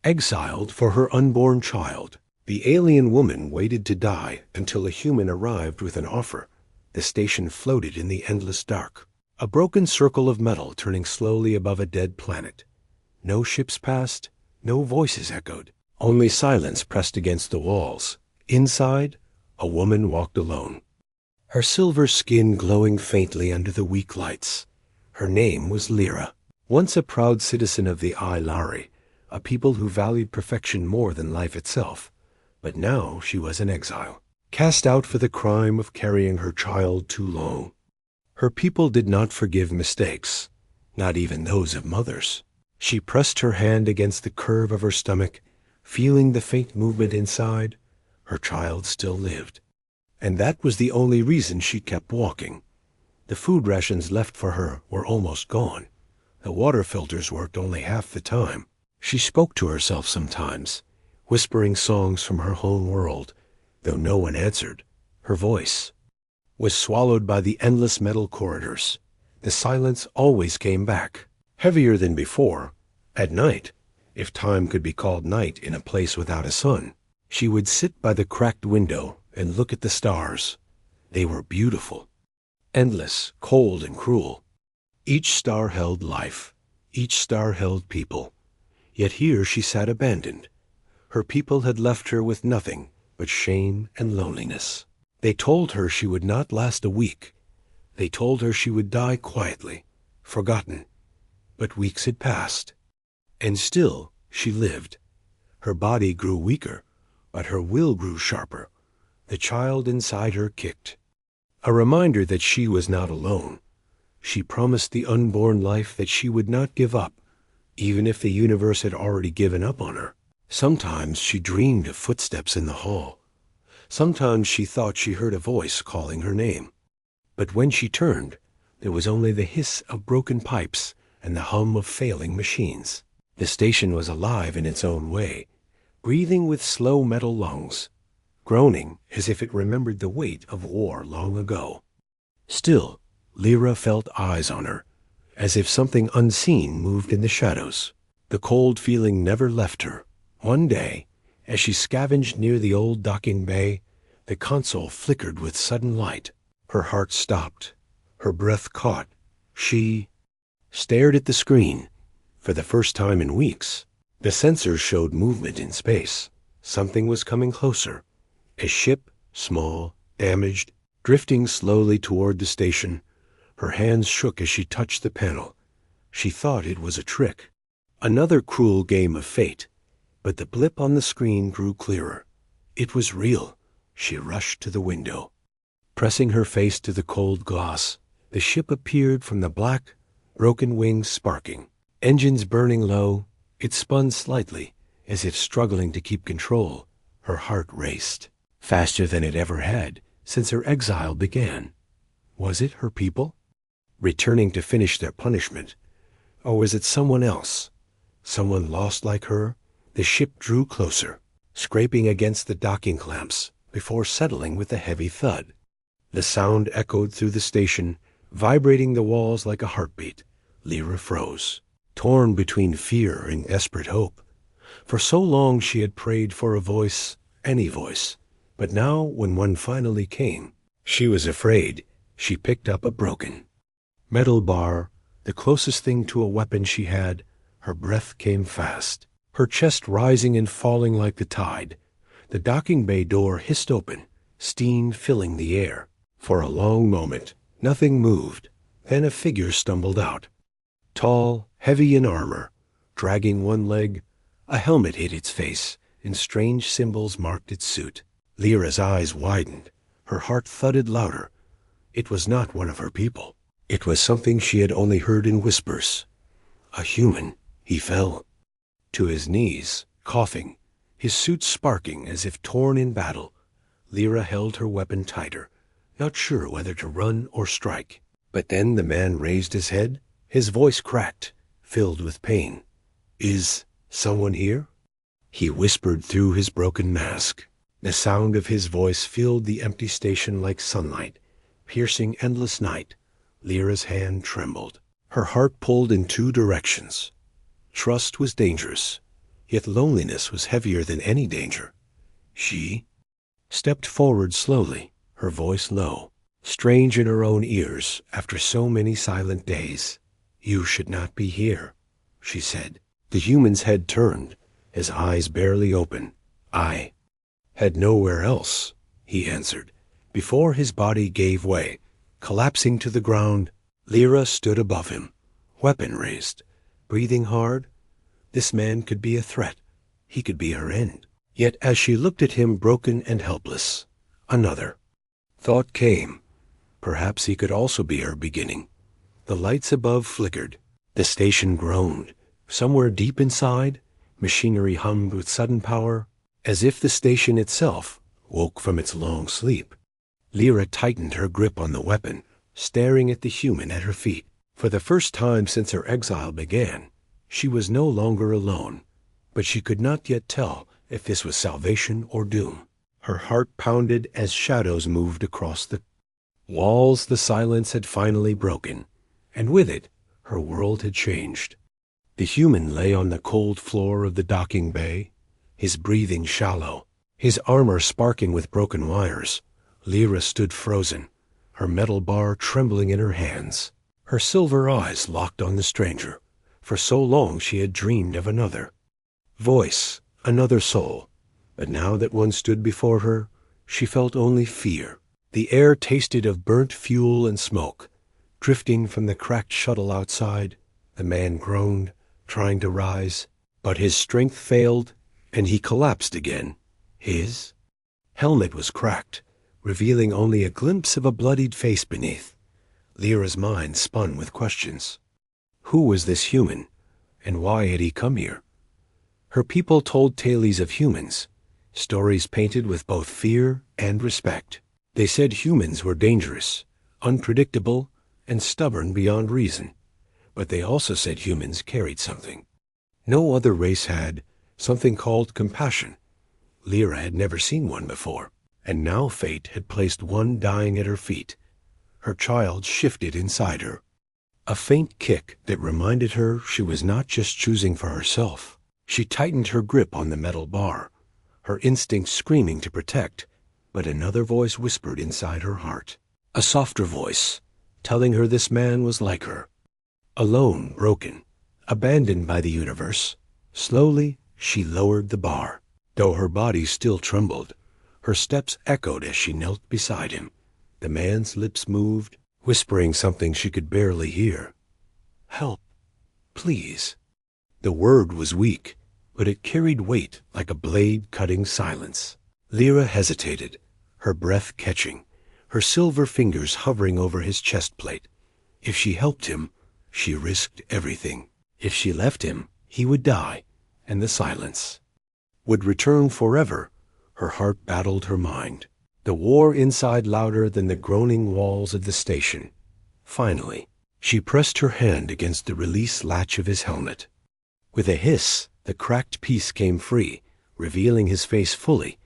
exiled for her unborn child. The alien woman waited to die until a human arrived with an offer. The station floated in the endless dark, a broken circle of metal turning slowly above a dead planet. No ships passed, no voices echoed, only silence pressed against the walls. Inside, a woman walked alone, her silver skin glowing faintly under the weak lights. Her name was Lyra, once a proud citizen of the Ilari, a people who valued perfection more than life itself. But now she was an exile, cast out for the crime of carrying her child too long. Her people did not forgive mistakes, not even those of mothers. She pressed her hand against the curve of her stomach, feeling the faint movement inside. Her child still lived. And that was the only reason she kept walking. The food rations left for her were almost gone. The water filters worked only half the time. She spoke to herself sometimes, whispering songs from her home world, though no one answered. Her voice was swallowed by the endless metal corridors. The silence always came back, heavier than before. At night, if time could be called night in a place without a sun, she would sit by the cracked window and look at the stars. They were beautiful, endless, cold, and cruel. Each star held life. Each star held people. Yet here she sat abandoned. Her people had left her with nothing but shame and loneliness. They told her she would not last a week. They told her she would die quietly, forgotten. But weeks had passed, and still she lived. Her body grew weaker, but her will grew sharper. The child inside her kicked, a reminder that she was not alone. She promised the unborn life that she would not give up, even if the universe had already given up on her. Sometimes she dreamed of footsteps in the hall. Sometimes she thought she heard a voice calling her name. But when she turned, there was only the hiss of broken pipes and the hum of failing machines. The station was alive in its own way, breathing with slow metal lungs, groaning as if it remembered the weight of war long ago. Still, Lyra felt eyes on her, as if something unseen moved in the shadows. The cold feeling never left her. One day, as she scavenged near the old docking bay, the console flickered with sudden light. Her heart stopped. Her breath caught. She stared at the screen. For the first time in weeks, the sensors showed movement in space. Something was coming closer. A ship, small, damaged, drifting slowly toward the station. Her hands shook as she touched the panel. She thought it was a trick, another cruel game of fate. But the blip on the screen grew clearer. It was real. She rushed to the window. Pressing her face to the cold glass, the ship appeared from the black, broken wings sparking. Engines burning low, it spun slightly, as if struggling to keep control. Her heart raced, faster than it ever had since her exile began. Was it her people, returning to finish their punishment? Or was it someone else, someone lost like her? The ship drew closer, scraping against the docking clamps before settling with a heavy thud. The sound echoed through the station, vibrating the walls like a heartbeat. Lyra froze, torn between fear and desperate hope. For so long she had prayed for a voice, any voice. But now, when one finally came, she was afraid. She picked up a broken metal bar, the closest thing to a weapon she had. Her breath came fast, her chest rising and falling like the tide. The docking bay door hissed open, steam filling the air. For a long moment, nothing moved. Then a figure stumbled out. Tall, heavy in armor, dragging one leg. A helmet hid its face, and strange symbols marked its suit. Lyra's eyes widened. Her heart thudded louder. It was not one of her people. It was something she had only heard in whispers. A human. He fell to his knees, coughing, his suit sparking as if torn in battle. Lyra held her weapon tighter, not sure whether to run or strike. But then the man raised his head. His voice cracked, filled with pain. "Is someone here?" He whispered through his broken mask. The sound of his voice filled the empty station like sunlight, piercing endless night. Lyra's hand trembled. Her heart pulled in two directions. Trust was dangerous. yet loneliness was heavier than any danger. She stepped forward slowly, her voice low, strange in her own ears after so many silent days. "You should not be here," she said. The human's head turned, his eyes barely open. "I had nowhere else," he answered, before his body gave way, collapsing to the ground. Lyra stood above him, weapon raised, breathing hard. This man could be a threat. He could be her end. Yet as she looked at him broken and helpless, another thought came. Perhaps he could also be her beginning. The lights above flickered. The station groaned. Somewhere deep inside, machinery hummed with sudden power, as if the station itself woke from its long sleep. Lyra tightened her grip on the weapon, staring at the human at her feet. For the first time since her exile began, she was no longer alone, but she could not yet tell if this was salvation or doom. Her heart pounded as shadows moved across the walls. The silence had finally broken, and with it, her world had changed. The human lay on the cold floor of the docking bay, his breathing shallow, his armor sparking with broken wires. Lyra stood frozen, her metal bar trembling in her hands, her silver eyes locked on the stranger. For so long she had dreamed of another voice, another soul. But now that one stood before her, she felt only fear. The air tasted of burnt fuel and smoke, drifting from the cracked shuttle outside. The man groaned, trying to rise, but his strength failed, and he collapsed again. His helmet was cracked, revealing only a glimpse of a bloodied face beneath. Lyra's mind spun with questions. Who was this human, and why had he come here? Her people told tales of humans, stories painted with both fear and respect. They said humans were dangerous, unpredictable, and stubborn beyond reason. But they also said humans carried something no other race had, something called compassion. Lyra had never seen one before, and now fate had placed one dying at her feet. Her child shifted inside her. A faint kick that reminded her she was not just choosing for herself. She tightened her grip on the metal bar, her instinct screaming to protect, but another voice whispered inside her heart. A softer voice, telling her this man was like her. Alone, broken, abandoned by the universe. Slowly, she lowered the bar. Though her body still trembled, her steps echoed as she knelt beside him. The man's lips moved, whispering something she could barely hear. "Help, please." The word was weak, but it carried weight like a blade cutting silence. Lyra hesitated, her breath catching, her silver fingers hovering over his chest plate. If she helped him, she risked everything. If she left him, he would die, and the silence would return forever. Her heart battled her mind, the war inside louder than the groaning walls of the station. Finally, she pressed her hand against the release latch of his helmet. With a hiss, the cracked piece came free, revealing his face fully.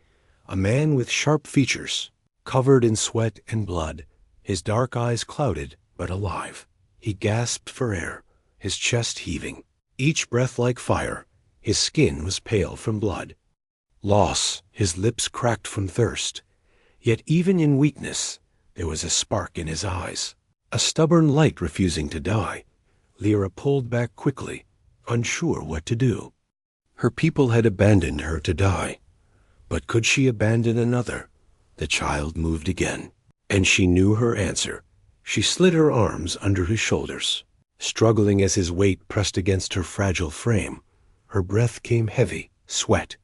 A man with sharp features, covered in sweat and blood, his dark eyes clouded but alive. He gasped for air, his chest heaving, each breath like fire. His skin was pale from blood. Loss, his lips cracked from thirst. Yet even in weakness, there was a spark in his eyes, a stubborn light refusing to die. Lyra pulled back quickly, unsure what to do. Her people had abandoned her to die. But could she abandon another? The child moved again, and she knew her answer. She slid her arms under his shoulders, struggling as his weight pressed against her fragile frame. Her breath came heavy, sweat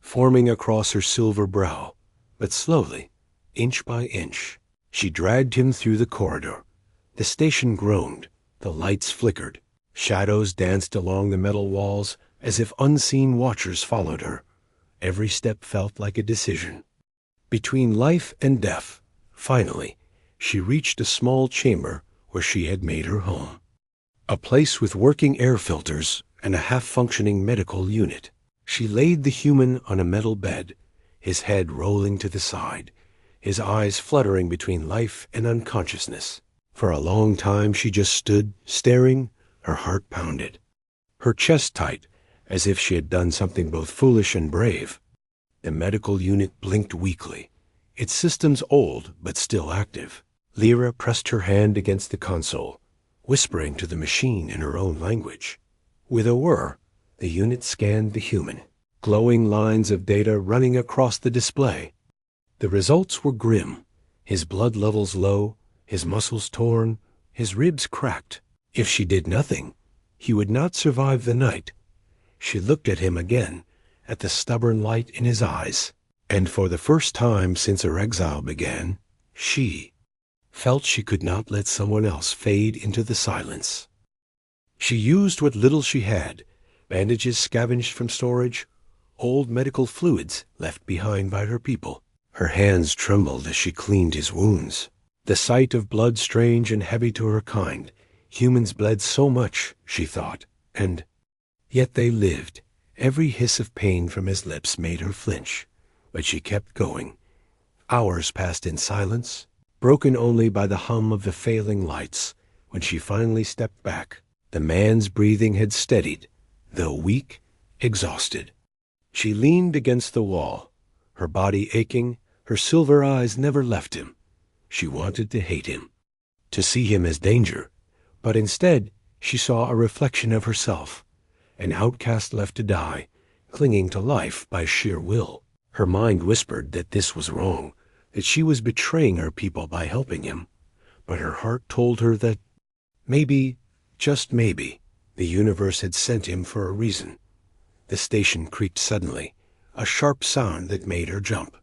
forming across her silver brow. But slowly, inch by inch, she dragged him through the corridor. The station groaned, the lights flickered, shadows danced along the metal walls as if unseen watchers followed her. Every step felt like a decision. Between life and death, finally, she reached a small chamber where she had made her home. A place with working air filters and a half-functioning medical unit. She laid the human on a metal bed, his head rolling to the side, his eyes fluttering between life and unconsciousness. For a long time she just stood, staring, her heart pounded, her chest tight, as if she had done something both foolish and brave. The medical unit blinked weakly, its systems old but still active. Lyra pressed her hand against the console, whispering to the machine in her own language. With a whir, the unit scanned the human, glowing lines of data running across the display. The results were grim. His blood levels low, his muscles torn, his ribs cracked. If she did nothing, he would not survive the night. She looked at him again, at the stubborn light in his eyes, and for the first time since her exile began, she felt she could not let someone else fade into the silence. She used what little she had, bandages scavenged from storage, old medical fluids left behind by her people. Her hands trembled as she cleaned his wounds. The sight of blood strange and heavy to her kind. Humans bled so much, she thought, and yet they lived. Every hiss of pain from his lips made her flinch, but she kept going. Hours passed in silence, broken only by the hum of the failing lights. When she finally stepped back, the man's breathing had steadied, though weak, exhausted. She leaned against the wall, her body aching, her silver eyes never left him. She wanted to hate him, to see him as danger, but instead she saw a reflection of herself, an outcast left to die, clinging to life by sheer will. Her mind whispered that this was wrong, that she was betraying her people by helping him, but her heart told her that maybe, just maybe, the universe had sent him for a reason. The station creaked suddenly, a sharp sound that made her jump.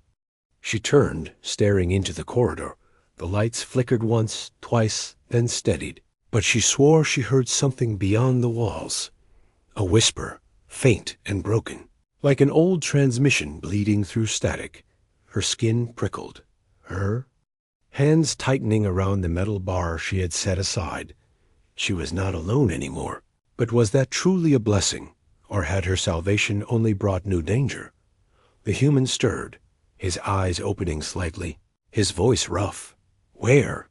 She turned, staring into the corridor. The lights flickered once, twice, then steadied, but she swore she heard something beyond the walls. A whisper, faint and broken, like an old transmission bleeding through static. Her skin prickled, her hands tightening around the metal bar she had set aside. She was not alone anymore. But was that truly a blessing, or had her salvation only brought new danger? The human stirred, his eyes opening slightly, his voice rough. "Where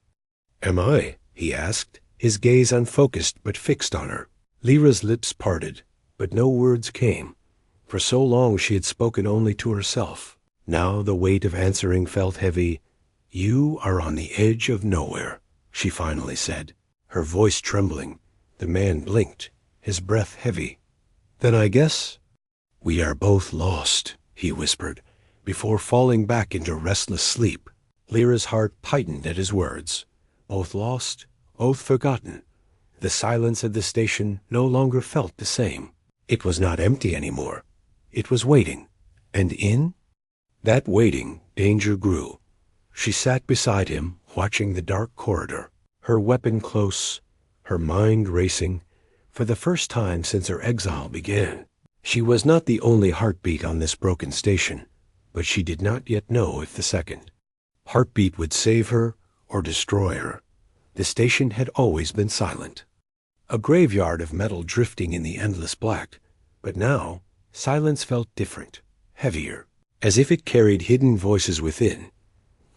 am I?" he asked, his gaze unfocused but fixed on her. Lyra's lips parted, but no words came. For so long she had spoken only to herself. Now the weight of answering felt heavy. "You are on the edge of nowhere," she finally said, her voice trembling. The man blinked, his breath heavy. "Then I guess we are both lost," he whispered, before falling back into restless sleep. Lyra's heart tightened at his words. Both lost, both forgotten. The silence of the station no longer felt the same. It was not empty anymore. It was waiting. And in that waiting, danger grew. She sat beside him, watching the dark corridor, her weapon close, her mind racing. For the first time since her exile began, she was not the only heartbeat on this broken station, but she did not yet know if the second heartbeat would save her or destroy her. The station had always been silent, a graveyard of metal drifting in the endless black, but now silence felt different, heavier, as if it carried hidden voices within.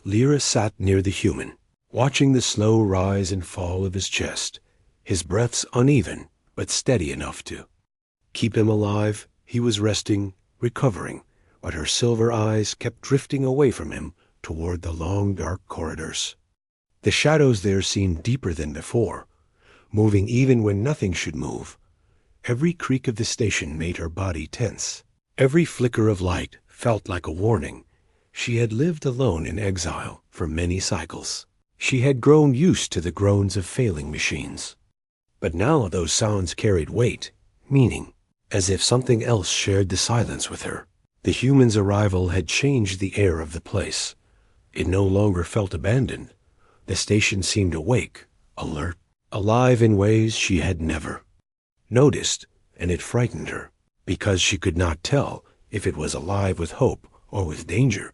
Lyra sat near the human, watching the slow rise and fall of his chest, his breaths uneven but steady enough to keep him alive. He was resting, recovering, but her silver eyes kept drifting away from him toward the long dark corridors. The shadows there seemed deeper than before, moving even when nothing should move. Every creak of the station made her body tense. Every flicker of light felt like a warning. She had lived alone in exile for many cycles. She had grown used to the groans of failing machines. But now those sounds carried weight, meaning, as if something else shared the silence with her. The human's arrival had changed the air of the place. It no longer felt abandoned. The station seemed awake, alert, alive in ways she had never noticed, and it frightened her, because she could not tell if it was alive with hope or with danger.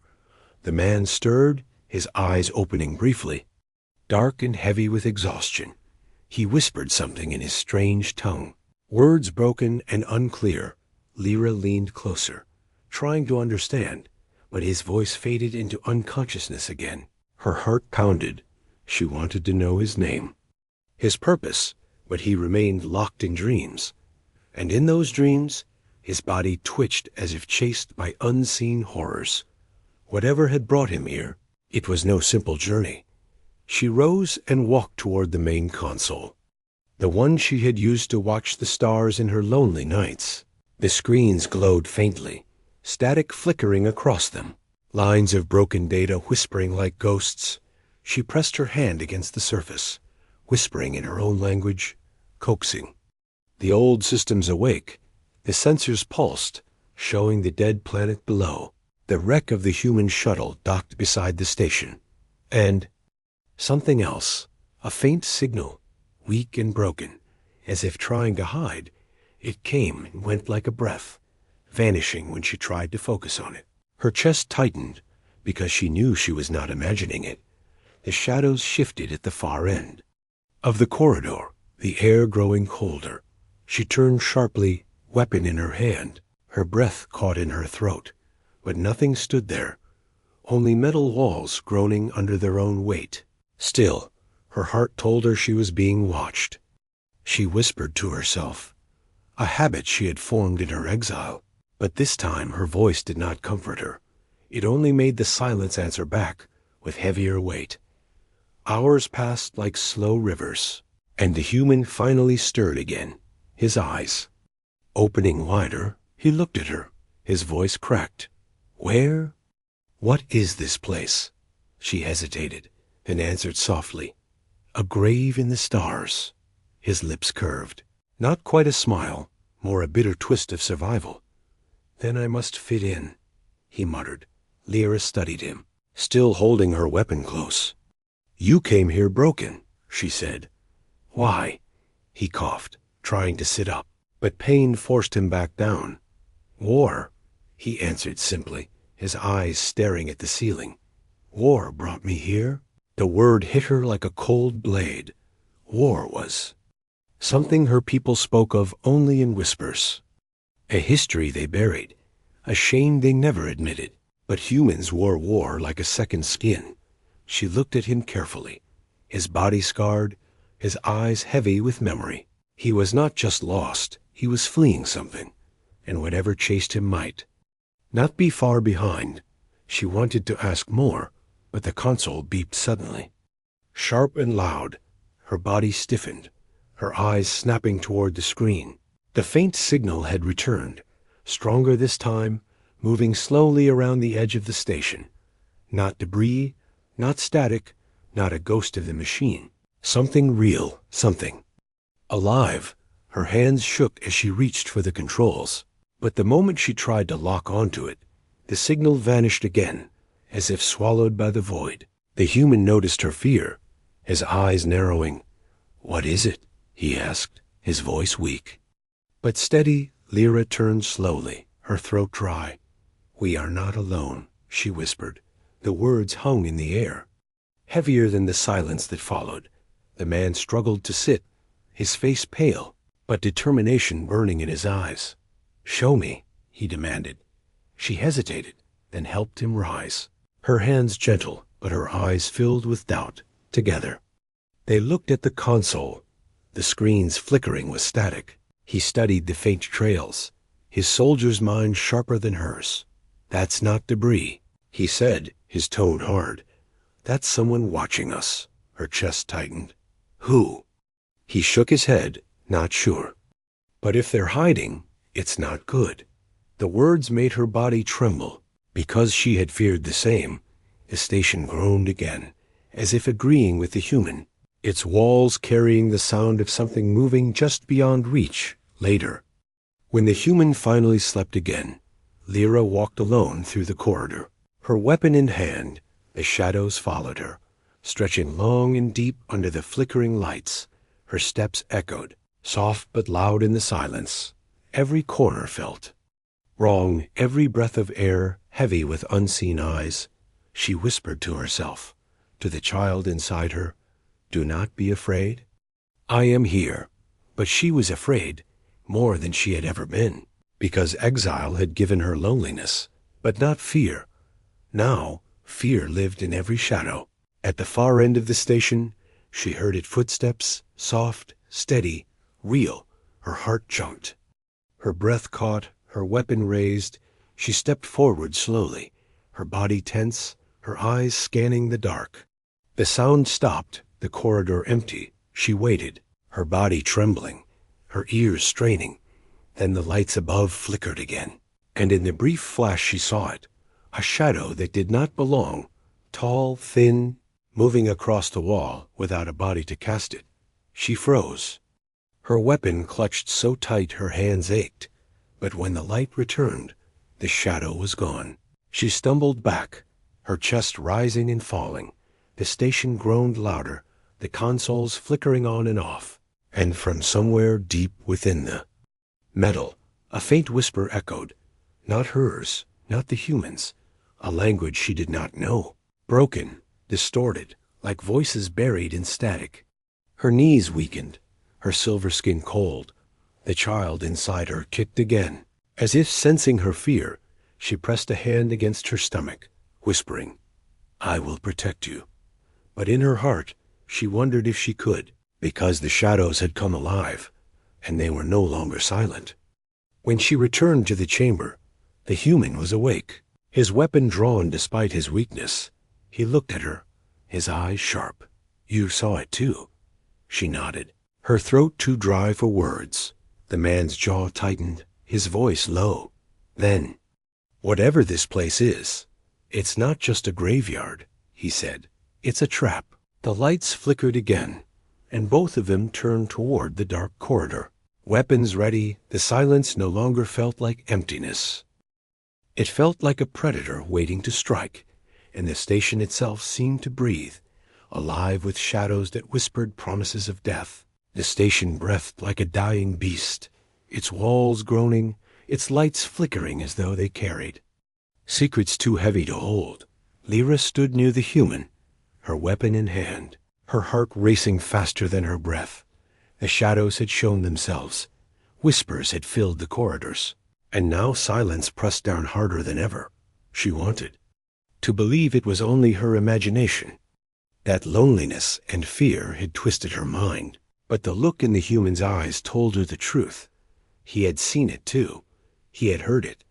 The man stirred, his eyes opening briefly, dark and heavy with exhaustion. He whispered something in his strange tongue, words broken and unclear. Lyra leaned closer, trying to understand, but his voice faded into unconsciousness again. Her heart pounded. She wanted to know his name, his purpose, but he remained locked in dreams. And in those dreams, His body twitched as if chased by unseen horrors. Whatever had brought him here, it was no simple journey. She rose and walked toward the main console, the one she had used to watch the stars in her lonely nights. The screens glowed faintly, static flickering across them, lines of broken data whispering like ghosts. She pressed her hand against the surface, whispering in her own language, coaxing. The old systems awake. The sensors pulsed, showing the dead planet below, the wreck of the human shuttle docked beside the station. And something else, a faint signal, weak and broken, as if trying to hide. It came and went like a breath, vanishing when she tried to focus on it. Her chest tightened, because she knew she was not imagining it. The shadows shifted at the far end of the corridor, the air growing colder. She turned sharply, weapon in her hand. Her breath caught in her throat, but nothing stood there, only metal walls groaning under their own weight. Still, her heart told her she was being watched. She whispered to herself, a habit she had formed in her exile. But this time her voice did not comfort her. It only made the silence answer back with heavier weight. Hours passed like slow rivers, and the human finally stirred again. His eyes opening wider, he looked at her. His voice cracked. Where? What is this place? She hesitated, then answered softly. A grave in the stars. His lips curved. Not quite a smile, more a bitter twist of survival. Then I must fit in, he muttered. Lyra studied him, still holding her weapon close. You came here broken, she said. Why? He coughed, trying to sit up, but pain forced him back down. War, he answered simply, his eyes staring at the ceiling. War brought me here. The word hit her like a cold blade. War was something her people spoke of only in whispers. A history they buried, a shame they never admitted. But humans wore war like a second skin. She looked at him carefully, his body scarred, his eyes heavy with memory. He was not just lost, he was fleeing something, and whatever chased him might not be far behind. She wanted to ask more, but the console beeped suddenly. Sharp and loud, her body stiffened, her eyes snapping toward the screen. The faint signal had returned, stronger this time, moving slowly around the edge of the station. Not debris, not static, not a ghost of the machine. Something real, something alive. Her hands shook as she reached for the controls. But the moment she tried to lock onto it, the signal vanished again, as if swallowed by the void. The human noticed her fear, his eyes narrowing. What is it? He asked, his voice weak. But steady, Lyra turned slowly, her throat dry. We are not alone, she whispered. The words hung in the air, heavier than the silence that followed. The man struggled to sit, his face pale, but determination burning in his eyes. Show me, he demanded. She hesitated, then helped him rise. Her hands gentle, but her eyes filled with doubt. Together, they looked at the console. The screens flickering with static. He studied the faint trails, his soldier's mind sharper than hers. That's not debris, he said, his tone hard. That's someone watching us. Her chest tightened. Who? He shook his head, not sure. But if they're hiding, it's not good. The words made her body tremble. Because she had feared the same, the station groaned again, as if agreeing with the human, its walls carrying the sound of something moving just beyond reach. Later, when the human finally slept again, Lyra walked alone through the corridor. Her weapon in hand, the shadows followed her, stretching long and deep under the flickering lights. Her steps echoed, soft but loud in the silence. Every corner felt wrong, every breath of air heavy with unseen eyes. She whispered to herself, to the child inside her, do not be afraid. I am here. But she was afraid, more than she had ever been, because exile had given her loneliness, but not fear. Now, fear lived in every shadow. At the far end of the station, she heard its footsteps, soft, steady, real. Her heart jumped. Her breath caught, Her weapon raised, she stepped forward slowly, her body tense, her eyes scanning the dark. The sound stopped, the corridor empty. She waited, her body trembling, her ears straining. Then the lights above flickered again, and in the brief flash she saw it, a shadow that did not belong, tall, thin, moving across the wall without a body to cast it. She froze. Her weapon clutched so tight her hands ached, but when the light returned, the shadow was gone. She stumbled back, her chest rising and falling. The station groaned louder, the consoles flickering on and off, and from somewhere deep within the metal, a faint whisper echoed, not hers, not the humans', a language she did not know, broken, distorted, like voices buried in static. Her knees weakened, her silver skin cold. The child inside her kicked again. As if sensing her fear, she pressed a hand against her stomach, whispering, "I will protect you." But in her heart, she wondered if she could, because the shadows had come alive, and they were no longer silent. When she returned to the chamber, the human was awake, his weapon drawn despite his weakness. He looked at her, his eyes sharp. "You saw it too?" She nodded, her throat too dry for words. The man's jaw tightened, his voice low. Then, "Whatever this place is, it's not just a graveyard," he said. "It's a trap." The lights flickered again, and both of them turned toward the dark corridor. Weapons ready, the silence no longer felt like emptiness. It felt like a predator waiting to strike, and the station itself seemed to breathe, alive with shadows that whispered promises of death. The station breathed like a dying beast, its walls groaning, its lights flickering as though they carried secrets too heavy to hold. Lyra stood near the human, her weapon in hand, her heart racing faster than her breath. The shadows had shown themselves. Whispers had filled the corridors, and now silence pressed down harder than ever. She wanted to believe it was only her imagination, that loneliness and fear had twisted her mind. But the look in the human's eyes told her the truth. He had seen it too. He had heard it.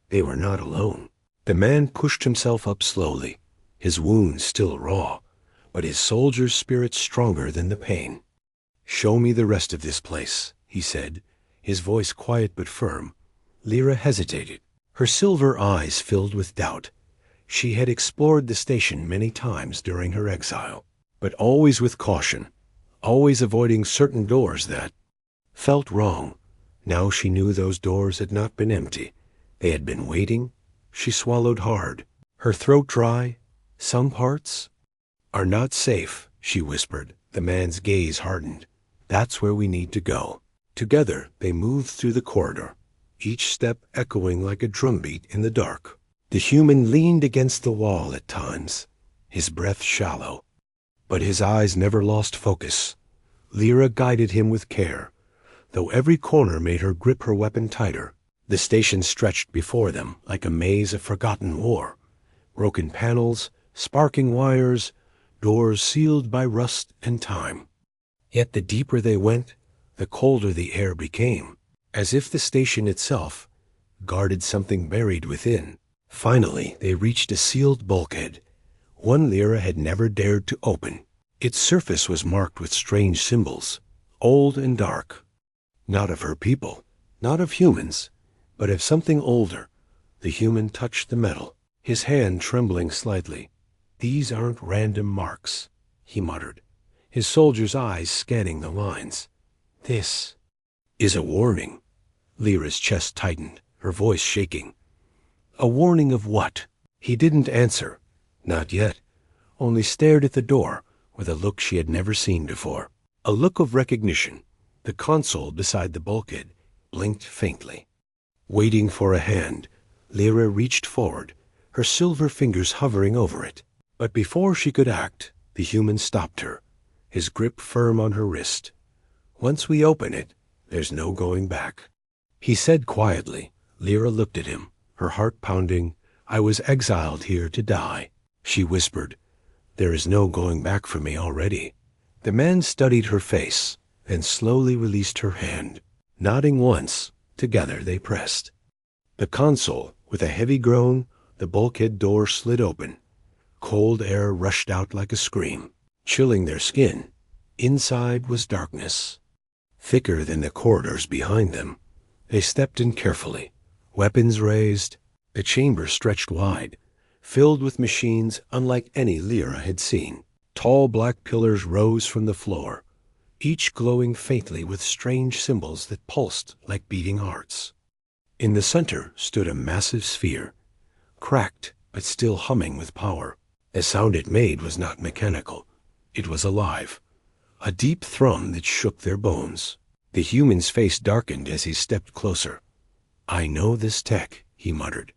They were not alone. The man pushed himself up slowly, his wounds still raw, but his soldier's spirit stronger than the pain. "Show me the rest of this place," he said, his voice quiet but firm. Lyra hesitated, her silver eyes filled with doubt. She had explored the station many times during her exile, but always with caution, always avoiding certain doors that felt wrong. Now she knew those doors had not been empty. They had been waiting. She swallowed hard, her throat dry. "Some parts are not safe," she whispered. The man's gaze hardened. "That's where we need to go." Together they moved through the corridor, each step echoing like a drumbeat in the dark. The human leaned against the wall at times, his breath shallow, but his eyes never lost focus. Lyra guided him with care, though every corner made her grip her weapon tighter. The station stretched before them like a maze of forgotten war. Broken panels, sparking wires, doors sealed by rust and time. Yet the deeper they went, the colder the air became, as if the station itself guarded something buried within. Finally, they reached a sealed bulkhead, one Lyra had never dared to open. Its surface was marked with strange symbols, old and dark. Not of her people, not of humans, but of something older. The human touched the metal, his hand trembling slightly. "These aren't random marks," he muttered, his soldier's eyes scanning the lines. "This is a warning." Lyra's chest tightened, her voice shaking. "A warning of what?" He didn't answer, not yet, only stared at the door with a look she had never seen before. A look of recognition. The console beside the bulkhead blinked faintly. Waiting for a hand, Lyra reached forward, her silver fingers hovering over it. But before she could act, the human stopped her, his grip firm on her wrist. "Once we open it, there's no going back," he said quietly. Lyra looked at him, her heart pounding. "I was exiled here to die," she whispered. "There is no going back for me already." The man studied her face, then slowly released her hand. Nodding once, together they pressed. The console, with a heavy groan, the bulkhead door slid open. Cold air rushed out like a scream, chilling their skin. Inside was darkness, thicker than the corridors behind them. They stepped in carefully, weapons raised. The chamber stretched wide, filled with machines unlike any Lyra had seen. Tall black pillars rose from the floor, each glowing faintly with strange symbols that pulsed like beating hearts. In the center stood a massive sphere, cracked but still humming with power. The sound it made was not mechanical. It was alive, a deep thrum that shook their bones. The human's face darkened as he stepped closer. "I know this tech," he muttered.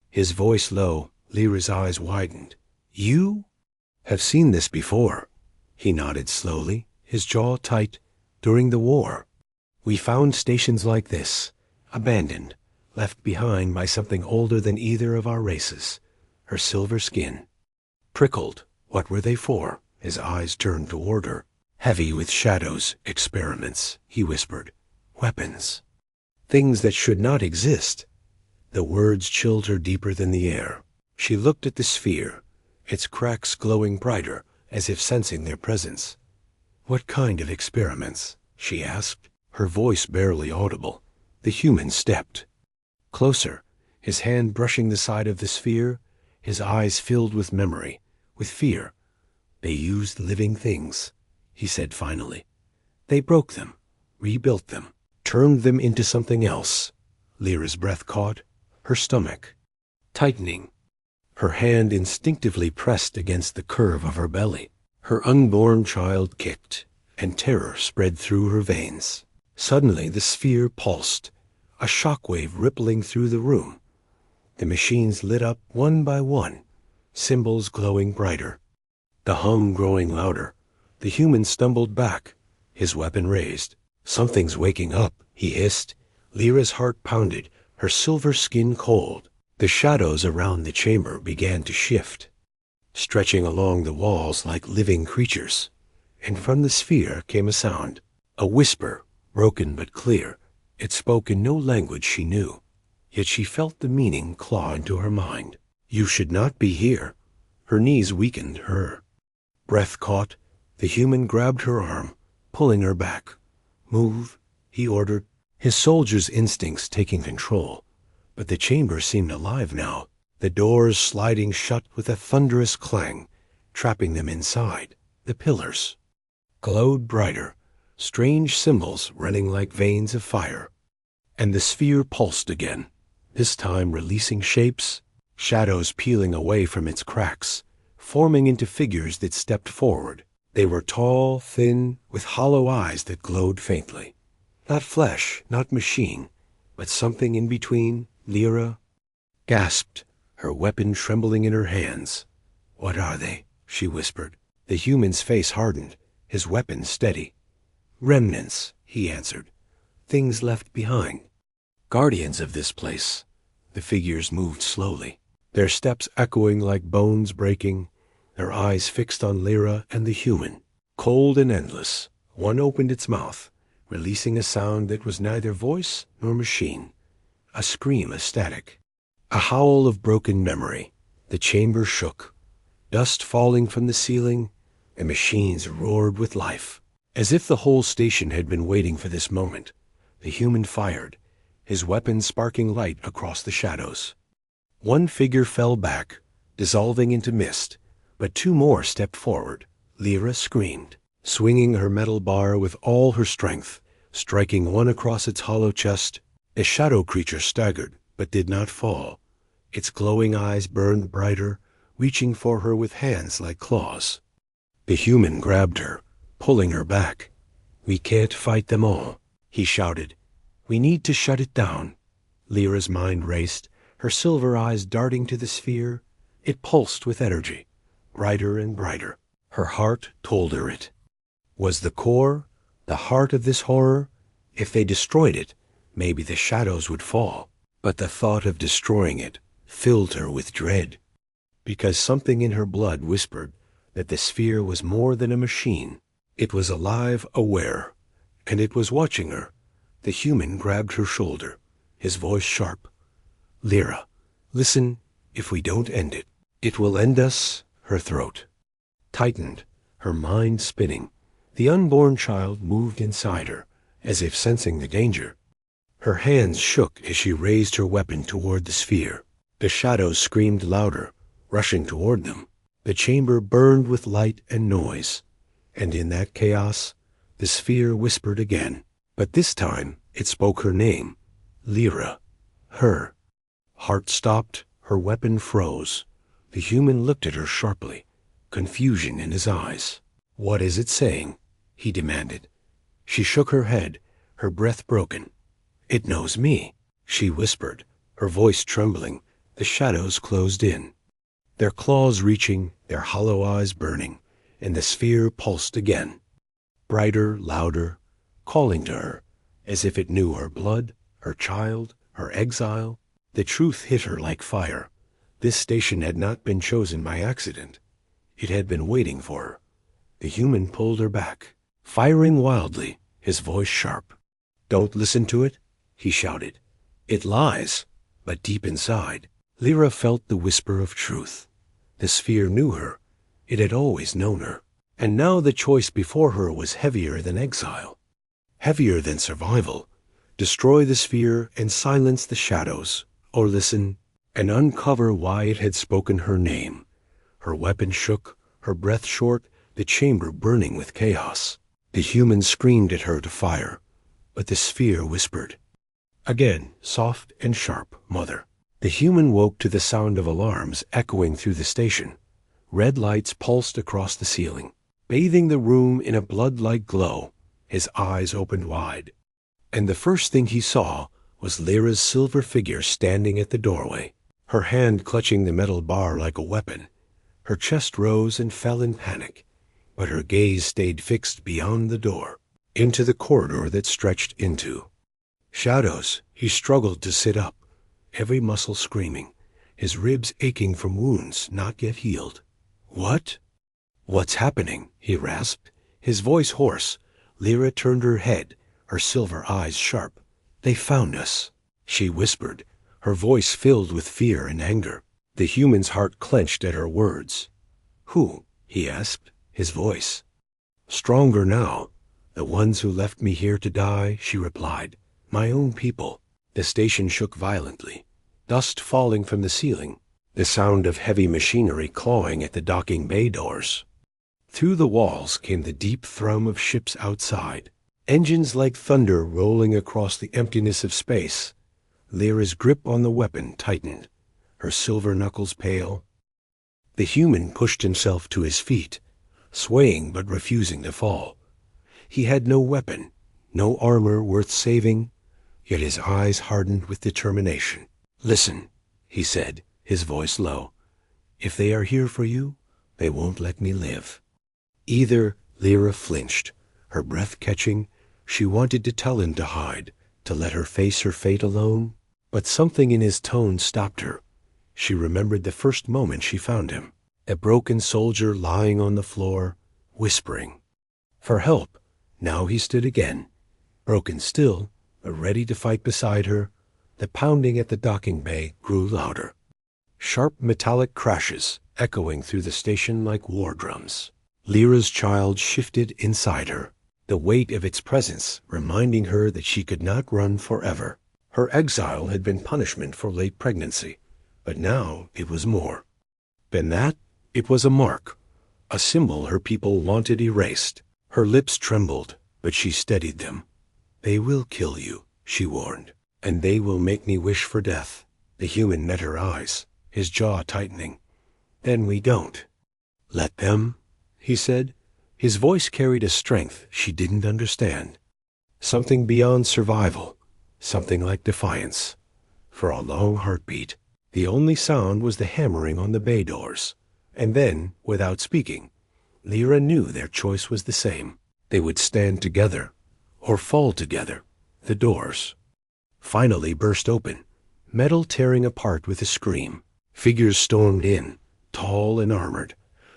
His voice low, Lyra's eyes widened. "You have seen this before." He nodded slowly, his jaw tight. "During the war, we found stations like this, abandoned, left behind by something older than either of our races." Her silver skin prickled. What were they for? His eyes turned toward her. "Heavy with shadows, experiments," he whispered. "Weapons. Things that should not exist." The words chilled her deeper than the air. She looked at the sphere, its cracks glowing brighter, as if sensing their presence. "What kind of experiments?" she asked, her voice barely audible. The human stepped closer, his hand brushing the side of the sphere, his eyes filled with memory, with fear. "They used living things," he said finally. "They broke them, rebuilt them, turned them into something else." Lyra's breath caught, her stomach tightening. Her hand instinctively pressed against the curve of her belly. Her unborn child kicked, and terror spread through her veins. Suddenly the sphere pulsed, a shockwave rippling through the room. The machines lit up one by one, symbols glowing brighter, the hum growing louder. The human stumbled back, his weapon raised. "Something's waking up," he hissed. Lyra's heart pounded, her silver skin cold. The shadows around the chamber began to shift, stretching along the walls like living creatures. And from the sphere came a sound, a whisper, broken but clear. It spoke in no language she knew, yet she felt the meaning claw into her mind. "You should not be here." Her knees weakened her breath caught. The human grabbed her arm, pulling her back. "Move," he ordered, his soldier's instincts taking control. But the chamber seemed alive now, the doors sliding shut with a thunderous clang, trapping them inside. The pillars glowed brighter, strange symbols running like veins of fire. And the sphere pulsed again, this time releasing shapes, shadows peeling away from its cracks, forming into figures that stepped forward. They were tall, thin, with hollow eyes that glowed faintly. Not flesh, not machine, but something in between. Lyra gasped, her weapon trembling in her hands. "What are they?" she whispered. The human's face hardened, his weapon steady. "Remnants," he answered. "Things left behind. Guardians of this place." The figures moved slowly, their steps echoing like bones breaking, their eyes fixed on Lyra and the human. Cold and endless, one opened its mouth, releasing a sound that was neither voice nor machine, a scream of static, a howl of broken memory. The chamber shook, dust falling from the ceiling, and machines roared with life. As if the whole station had been waiting for this moment, the human fired, his weapon sparking light across the shadows. One figure fell back, dissolving into mist, but two more stepped forward. Lyra screamed, swinging her metal bar with all her strength, striking one across its hollow chest. The shadow creature staggered, but did not fall. Its glowing eyes burned brighter, reaching for her with hands like claws. The human grabbed her, pulling her back. "We can't fight them all," he shouted. "We need to shut it down." Lyra's mind raced, her silver eyes darting to the sphere. It pulsed with energy, brighter and brighter. Her heart told her it was the core, the heart of this horror. If they destroyed it, maybe the shadows would fall. But the thought of destroying it filled her with dread, because something in her blood whispered that the sphere was more than a machine. It was alive, aware, and it was watching her. The human grabbed her shoulder, his voice sharp. Lyra, listen, if we don't end it, it will end us. Her throat tightened, her mind spinning. The unborn child moved inside her, as if sensing the danger. Her hands shook as she raised her weapon toward the sphere. The shadows screamed louder, rushing toward them. The chamber burned with light and noise, and in that chaos, the sphere whispered again. But this time, it spoke her name, Lyra, her. Heart stopped, her weapon froze. The human looked at her sharply, confusion in his eyes. "What is it saying?" he demanded. She shook her head, her breath broken. "It knows me," she whispered, her voice trembling. The shadows closed in, their claws reaching, their hollow eyes burning, and the sphere pulsed again, brighter, louder, calling to her, as if it knew her blood, her child, her exile. The truth hit her like fire. This station had not been chosen by accident. It had been waiting for her. The human pulled her back, firing wildly, his voice sharp. "Don't listen to it," he shouted. "It lies." But deep inside, Lyra felt the whisper of truth. The sphere knew her. It had always known her. And now the choice before her was heavier than exile, heavier than survival. Destroy the sphere and silence the shadows, or listen and uncover why it had spoken her name. Her weapon shook, her breath short, the chamber burning with chaos. The human screamed at her to fire, but the sphere whispered. Again, soft and sharp, "Mother." The human woke to the sound of alarms echoing through the station. Red lights pulsed across the ceiling, bathing the room in a blood-like glow. His eyes opened wide, and the first thing he saw was Lyra's silver figure standing at the doorway, her hand clutching the metal bar like a weapon. Her chest rose and fell in panic, but her gaze stayed fixed beyond the door, into the corridor that stretched into shadows. He struggled to sit up, every muscle screaming, his ribs aching from wounds not yet healed. What's happening?" he rasped, his voice hoarse. Lyra turned her head, her silver eyes sharp. "They found us," she whispered, her voice filled with fear and anger. The human's heart clenched at her words. "Who?" he asked, his voice stronger now. "The ones who left me here to die," she replied. "My own people." The station shook violently, dust falling from the ceiling, the sound of heavy machinery clawing at the docking bay doors. Through the walls came the deep thrum of ships outside, engines like thunder rolling across the emptiness of space. Lyra's grip on the weapon tightened, her silver knuckles pale. The human pushed himself to his feet, swaying but refusing to fall. He had no weapon, no armor worth saving, yet his eyes hardened with determination. "Listen," he said, his voice low. "If they are here for you, they won't let me live." Lyra flinched, her breath catching. She wanted to tell him to hide, to let her face her fate alone, but something in his tone stopped her. She remembered the first moment she found him, a broken soldier lying on the floor, whispering for help. Now he stood again, broken still, but ready to fight beside her. The pounding at the docking bay grew louder, sharp metallic crashes echoing through the station like war drums. Lyra's child shifted inside her, the weight of its presence reminding her that she could not run forever. Her exile had been punishment for late pregnancy, but now it was more than that. It was a mark, a symbol her people wanted erased. Her lips trembled, but she steadied them. "They will kill you," she warned, "and they will make me wish for death." The human met her eyes, his jaw tightening. "Then we don't let them," he said. His voice carried a strength she didn't understand, something beyond survival, something like defiance. For a long heartbeat, the only sound was the hammering on the bay doors, and then, without speaking, Lyra knew their choice was the same. They would stand together, or fall together. The doors finally burst open, metal tearing apart with a scream. Figures stormed in, tall and armored,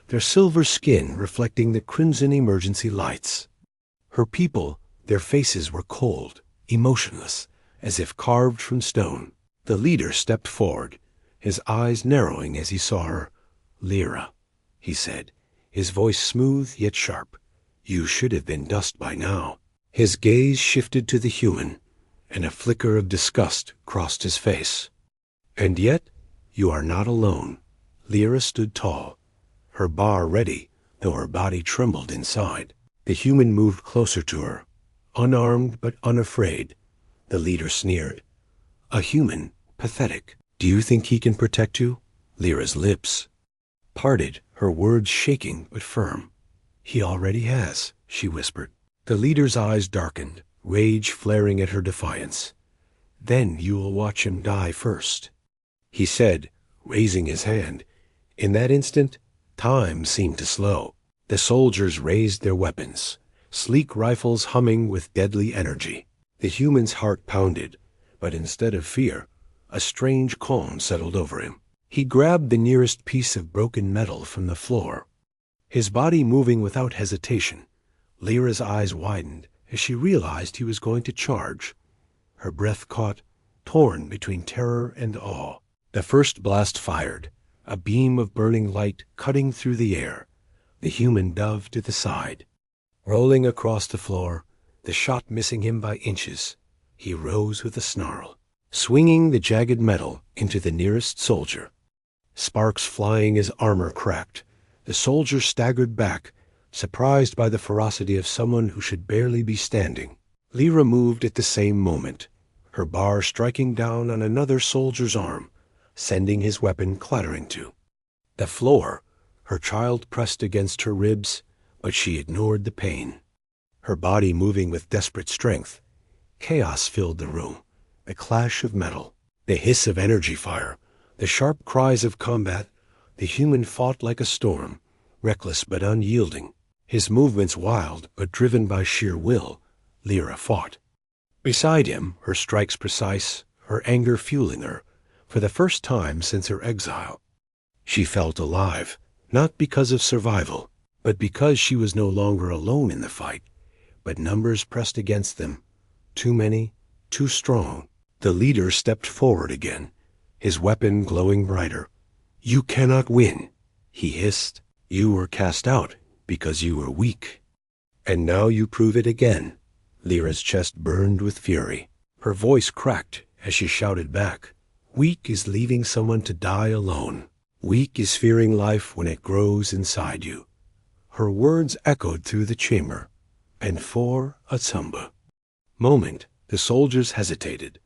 their silver skin reflecting the crimson emergency lights. Her people, their faces were cold, emotionless, as if carved from stone. The leader stepped forward, his eyes narrowing as he saw her. "Lyra," he said, his voice smooth yet sharp. "You should have been dust by now." His gaze shifted to the human, and a flicker of disgust crossed his face. "And yet, you are not alone." Lyra stood tall, her bar ready, though her body trembled inside. The human moved closer to her, unarmed but unafraid. The leader sneered. "A human, pathetic. Do you think he can protect you?" Lyra's lips parted, her words shaking but firm. "He already has," she whispered. The leader's eyes darkened, rage flaring at her defiance. "Then you will watch him die first," he said, raising his hand. In that instant, time seemed to slow. The soldiers raised their weapons, sleek rifles humming with deadly energy. The human's heart pounded, but instead of fear, a strange calm settled over him. He grabbed the nearest piece of broken metal from the floor, his body moving without hesitation. Lyra's eyes widened as she realized he was going to charge. Her breath caught, torn between terror and awe. The first blast fired, a beam of burning light cutting through the air. The human dove to the side, rolling across the floor, the shot missing him by inches. He rose with a snarl, swinging the jagged metal into the nearest soldier. Sparks flying as armor cracked. The soldier staggered back, surprised by the ferocity of someone who should barely be standing. Lyra moved at the same moment, her bar striking down on another soldier's arm, sending his weapon clattering to the floor. Her child pressed against her ribs, but she ignored the pain, her body moving with desperate strength. Chaos filled the room, a clash of metal, the hiss of energy fire, the sharp cries of combat. The human fought like a storm, reckless but unyielding, his movements wild but driven by sheer will. Lyra fought beside him, her strikes precise, her anger fueling her. For the first time since her exile, she felt alive, not because of survival, but because she was no longer alone in the fight. But numbers pressed against them, too many, too strong. The leader stepped forward again, his weapon glowing brighter. "You cannot win," he hissed. "You were cast out because you were weak. And now you prove it again." Lyra's chest burned with fury. Her voice cracked as she shouted back. "Weak is leaving someone to die alone. Weak is fearing life when it grows inside you." Her words echoed through the chamber. "And for a tsumba." Moment, the soldiers hesitated.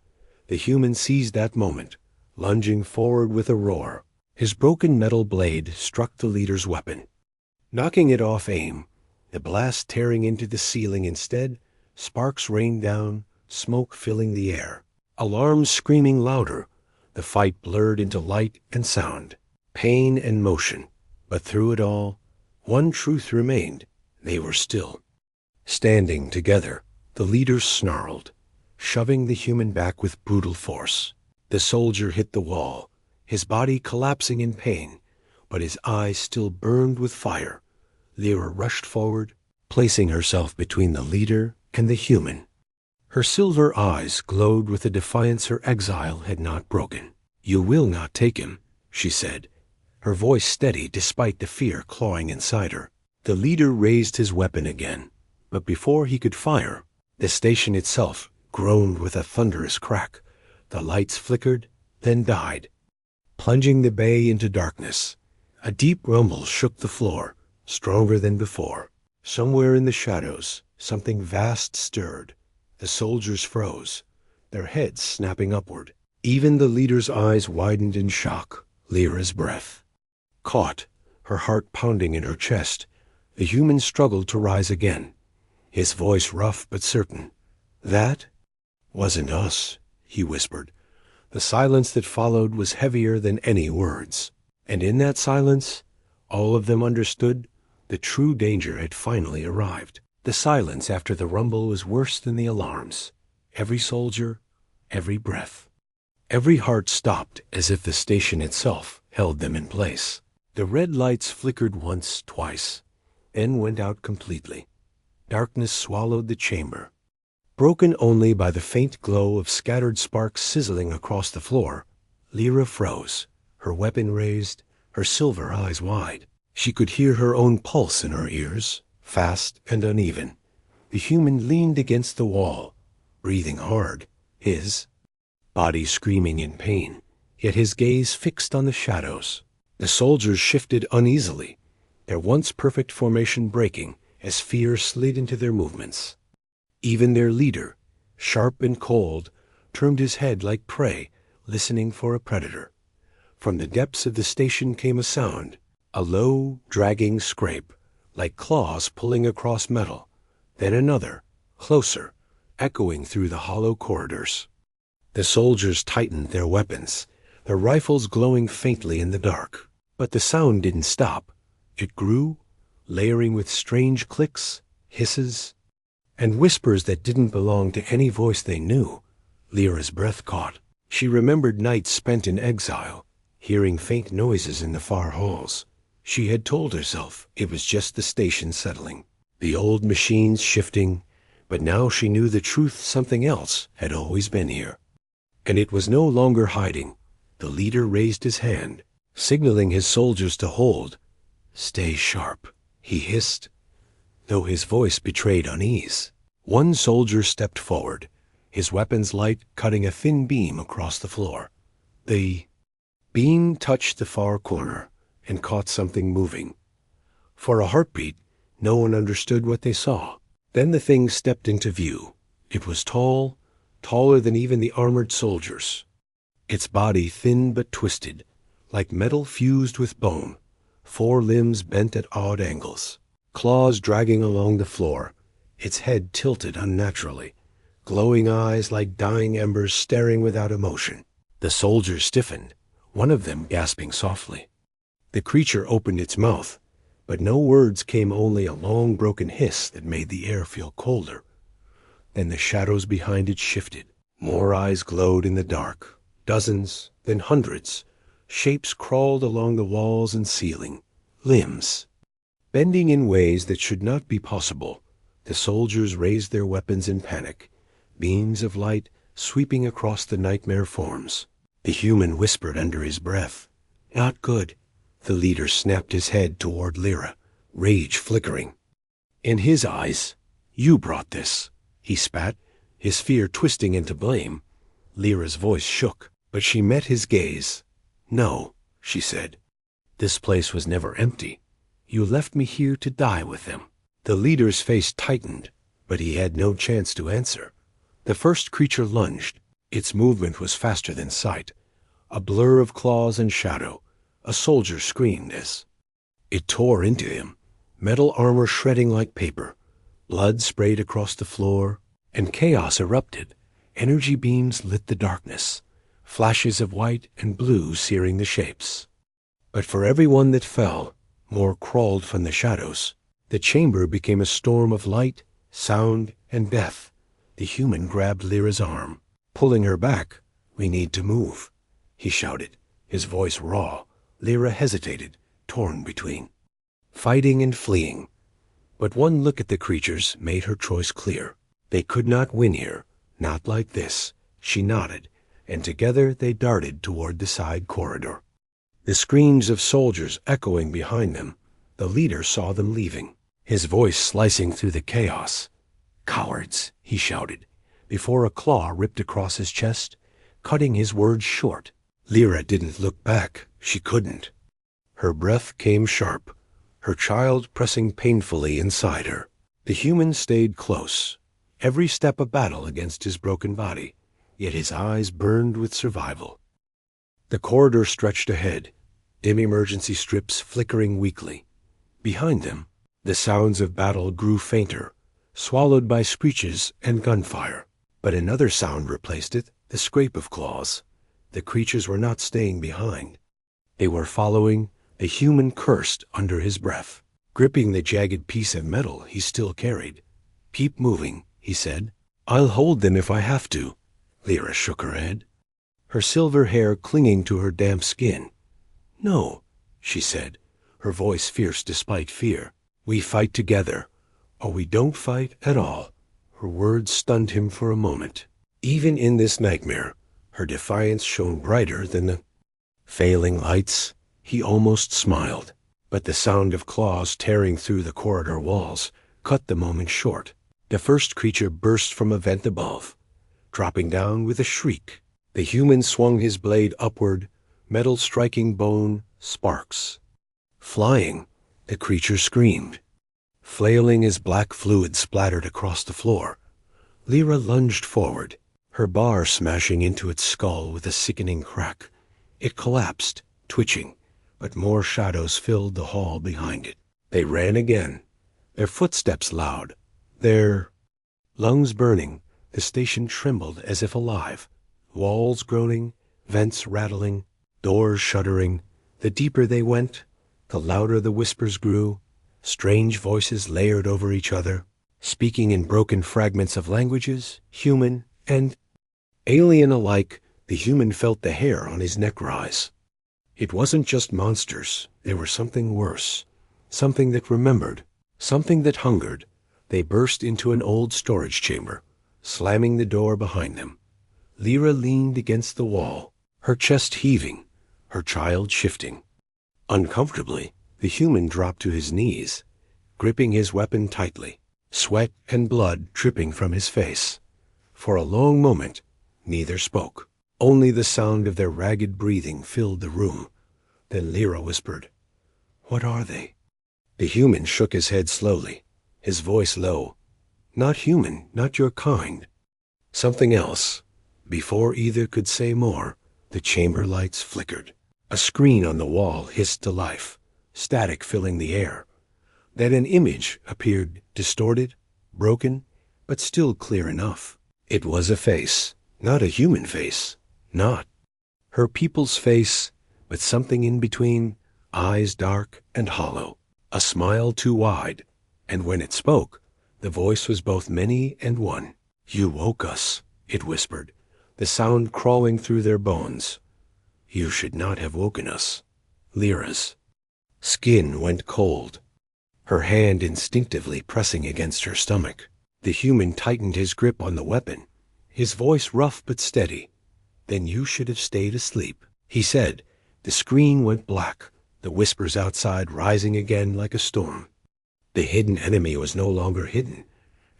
The human seized that moment, lunging forward with a roar. His broken metal blade struck the leader's weapon, knocking it off aim, the blast tearing into the ceiling instead. Sparks rained down, smoke filling the air, alarms screaming louder. The fight blurred into light and sound, pain and motion. But through it all, one truth remained. They were still standing together. The leader snarled, shoving the human back with brutal force. The soldier hit the wall, his body collapsing in pain, but his eyes still burned with fire. Lyra rushed forward, placing herself between the leader and the human. Her silver eyes glowed with a defiance her exile had not broken. "You will not take him," she said, her voice steady despite the fear clawing inside her. The leader raised his weapon again, but before he could fire, the station itself groaned with a thunderous crack. The lights flickered, then died, plunging the bay into darkness. A deep rumble shook the floor, stronger than before. Somewhere in the shadows, something vast stirred. The soldiers froze, their heads snapping upward. Even the leader's eyes widened in shock. Lyra's breath caught, her heart pounding in her chest. The human struggled to rise again, his voice rough but certain. "That wasn't us," he whispered. The silence that followed was heavier than any words. And in that silence, all of them understood the true danger had finally arrived. The silence after the rumble was worse than the alarms. Every soldier, every breath, every heart stopped as if the station itself held them in place. The red lights flickered once, twice, then went out completely. Darkness swallowed the chamber. Broken only by the faint glow of scattered sparks sizzling across the floor, Lyra froze, her weapon raised, her silver eyes wide. She could hear her own pulse in her ears, fast and uneven. The human leaned against the wall, breathing hard, his body screaming in pain, yet his gaze fixed on the shadows. The soldiers shifted uneasily, their once perfect formation breaking as fear slid into their movements. Even their leader, sharp and cold, turned his head like prey, listening for a predator. From the depths of the station came a sound, a low, dragging scrape, like claws pulling across metal, then another, closer, echoing through the hollow corridors. The soldiers tightened their weapons, their rifles glowing faintly in the dark. But the sound didn't stop. It grew, layering with strange clicks, hisses, and whispers that didn't belong to any voice they knew. Lyra's breath caught. She remembered nights spent in exile, hearing faint noises in the far halls. She had told herself it was just the station settling, the old machines shifting, but now she knew the truth. Something else had always been here. And it was no longer hiding. The leader raised his hand, signaling his soldiers to hold. "Stay sharp," he hissed, though his voice betrayed unease. One soldier stepped forward, his weapon's light cutting a thin beam across the floor. The beam touched the far corner and caught something moving. For a heartbeat, no one understood what they saw. Then the thing stepped into view. It was tall, taller than even the armored soldiers. Its body thin but twisted, like metal fused with bone, 4 limbs bent at odd angles, claws dragging along the floor, its head tilted unnaturally, glowing eyes like dying embers staring without emotion. The soldiers stiffened, one of them gasping softly. The creature opened its mouth, but no words came, only a long broken hiss that made the air feel colder. Then the shadows behind it shifted. More eyes glowed in the dark. Dozens, then hundreds. Shapes crawled along the walls and ceiling. Limbs. Bending in ways that should not be possible, the soldiers raised their weapons in panic, beams of light sweeping across the nightmare forms. The human whispered under his breath. "Not good." The leader snapped his head toward Lyra, rage flickering. In his eyes, "You brought this," he spat, his fear twisting into blame. Lyra's voice shook, but she met his gaze. "No," she said. "This place was never empty. You left me here to die with them." The leader's face tightened, but he had no chance to answer. The first creature lunged. Its movement was faster than sight, a blur of claws and shadow. A soldier screamed as it tore into him, metal armor shredding like paper. Blood sprayed across the floor, and chaos erupted. Energy beams lit the darkness, flashes of white and blue searing the shapes. But for every one that fell, more crawled from the shadows. The chamber became a storm of light, sound, and death. The human grabbed Lyra's arm, pulling her back. "We need to move," he shouted, his voice raw. Lyra hesitated, torn between fighting and fleeing. But one look at the creatures made her choice clear. They could not win here, not like this. She nodded, and together they darted toward the side corridor. The screams of soldiers echoing behind them. The leader saw them leaving, his voice slicing through the chaos. "Cowards," he shouted, before a claw ripped across his chest, cutting his words short. Lyra didn't look back. She couldn't. Her breath came sharp, her child pressing painfully inside her. The human stayed close, every step a battle against his broken body, yet his eyes burned with survival. The corridor stretched ahead, dim emergency strips flickering weakly. Behind them, the sounds of battle grew fainter, swallowed by screeches and gunfire. But another sound replaced it, the scrape of claws. The creatures were not staying behind. They were following. The human cursed under his breath, gripping the jagged piece of metal he still carried. "Keep moving," he said. "I'll hold them if I have to." Lyra shook her head, her silver hair clinging to her damp skin. "No," she said, her voice fierce despite fear. "We fight together, or we don't fight at all. Her words stunned him for a moment. Even in this nightmare, her defiance shone brighter than the failing lights. He almost smiled, but the sound of claws tearing through the corridor walls cut the moment short. The first creature burst from a vent above, dropping down with a shriek. The human swung his blade upward, metal striking bone, sparks. Flying, the creature screamed. Flailing as black fluid splattered across the floor, Lyra lunged forward, her bar smashing into its skull with a sickening crack. It collapsed, twitching, but more shadows filled the hall behind it. They ran again, their footsteps loud, their lungs burning. The station trembled as if alive, walls groaning, vents rattling, doors shuddering. The deeper they went, the louder the whispers grew. Strange voices layered over each other, speaking in broken fragments of languages, human and alien alike. The human felt the hair on his neck rise. It wasn't just monsters, they were something worse, something that remembered, something that hungered. They burst into an old storage chamber, slamming the door behind them. Lyra leaned against the wall, her chest heaving, her child shifting. Uncomfortably, the human dropped to his knees, gripping his weapon tightly, sweat and blood dripping from his face. For a long moment, neither spoke. Only the sound of their ragged breathing filled the room. Then Lyra whispered, "What are they?" The human shook his head slowly, his voice low. "Not human, not your kind. Something else." Before either could say more, the chamber lights flickered. A screen on the wall hissed to life, static filling the air. Then an image appeared, distorted, broken, but still clear enough. It was a face, not a human face, not her people's face, but something in between, eyes dark and hollow, a smile too wide, and when it spoke, the voice was both many and one. "You woke us," it whispered, the sound crawling through their bones. "You should not have woken us." Lyra's skin went cold, her hand instinctively pressing against her stomach. The human tightened his grip on the weapon, his voice rough but steady. "Then you should have stayed asleep," he said. The screen went black, the whispers outside rising again like a storm. The hidden enemy was no longer hidden,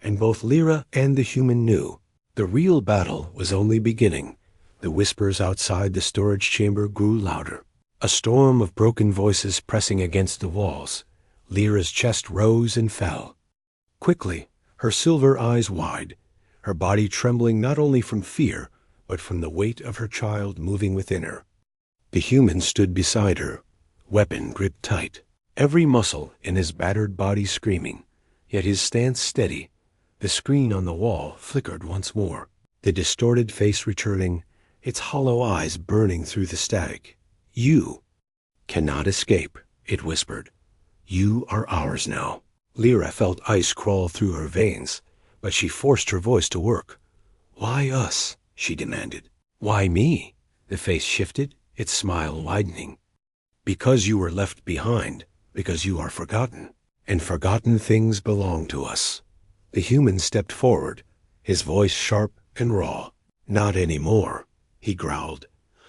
and both Lyra and the human knew. The real battle was only beginning. The whispers outside the storage chamber grew louder, a storm of broken voices pressing against the walls. Lyra's chest rose and fell. Quickly, her silver eyes wide, her body trembling not only from fear, but from the weight of her child moving within her. The human stood beside her, weapon gripped tight, every muscle in his battered body screaming, yet his stance steady. The screen on the wall flickered once more, the distorted face returning, its hollow eyes burning through the static. "You cannot escape," it whispered. "You are ours now." Lyra felt ice crawl through her veins, but she forced her voice to work. "Why us?" she demanded. "Why me?" The face shifted, its smile widening. "Because you were left behind, because you are forgotten, and forgotten things belong to us." The human stepped forward, his voice sharp and raw. "Not anymore," he growled,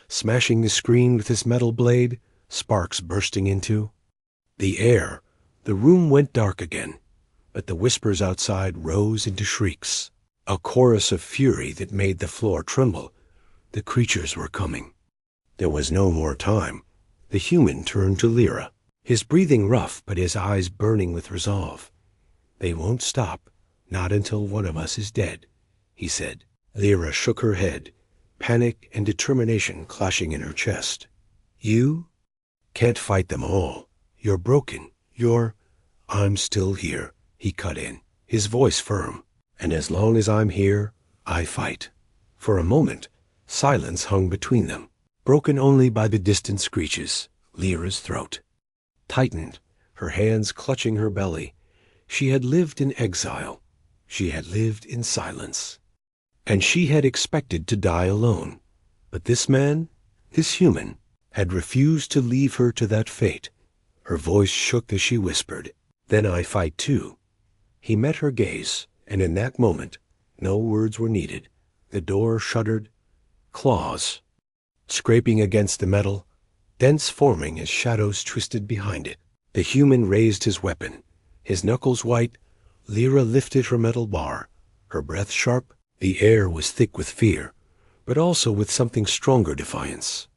smashing the screen with his metal blade, sparks bursting into the air. The room went dark again, but the whispers outside rose into shrieks, a chorus of fury that made the floor tremble. The creatures were coming. There was no more time. The human turned to Lyra, his breathing rough but his eyes burning with resolve. "They won't stop, not until one of us is dead," he said. Lyra shook her head, panic and determination clashing in her chest. "You can't fight them all. You're broken. I'm still here," he cut in, his voice firm. "And as long as I'm here, I fight." For a moment, silence hung between them, broken only by the distant screeches. Lyra's throat tightened, her hands clutching her belly. She had lived in exile. She had lived in silence. And she had expected to die alone. But this man, this human, had refused to leave her to that fate. Her voice shook as she whispered, "Then I fight too." He met her gaze, and in that moment, No words were needed. The door shuddered. Claws, scraping against the metal, dents forming as shadows twisted behind it. The human raised his weapon. His knuckles white, Lyra lifted her metal bar, her breath sharp. The air was thick with fear, but also with something stronger defiance.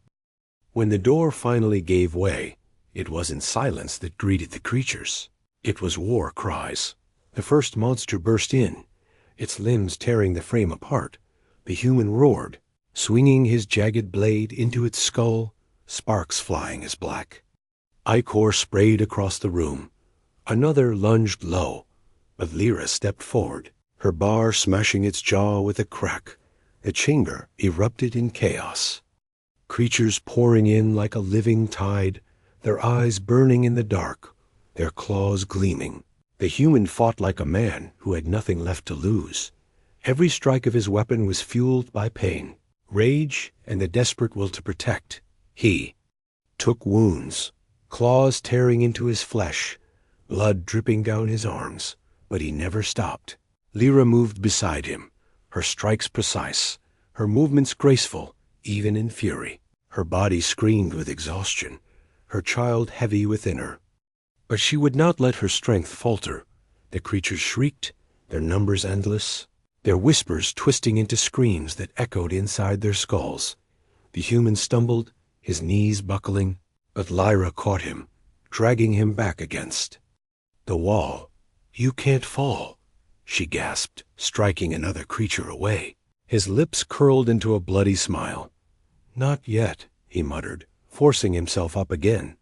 When the door finally gave way, it wasn't silence that greeted the creatures. It was war cries. The first monster burst in, its limbs tearing the frame apart. The human roared, swinging his jagged blade into its skull, sparks flying as black. Ichor sprayed across the room. Another lunged low, but Lyra stepped forward, her bar smashing its jaw with a crack. The chamber erupted in chaos. Creatures pouring in like a living tide, their eyes burning in the dark, their claws gleaming. The human fought like a man who had nothing left to lose. Every strike of his weapon was fueled by pain, rage, and the desperate will to protect. He took wounds, claws tearing into his flesh, blood dripping down his arms, but he never stopped. Lyra moved beside him, her strikes precise, her movements graceful, even in fury. Her body screamed with exhaustion, her child heavy within her. But she would not let her strength falter. The creatures shrieked, their numbers endless, their whispers twisting into screams that echoed inside their skulls. The human stumbled, his knees buckling, but Lyra caught him, dragging him back against the wall. "You can't fall," she gasped, striking another creature away. His lips curled into a bloody smile. "Not yet," he muttered, forcing himself up again.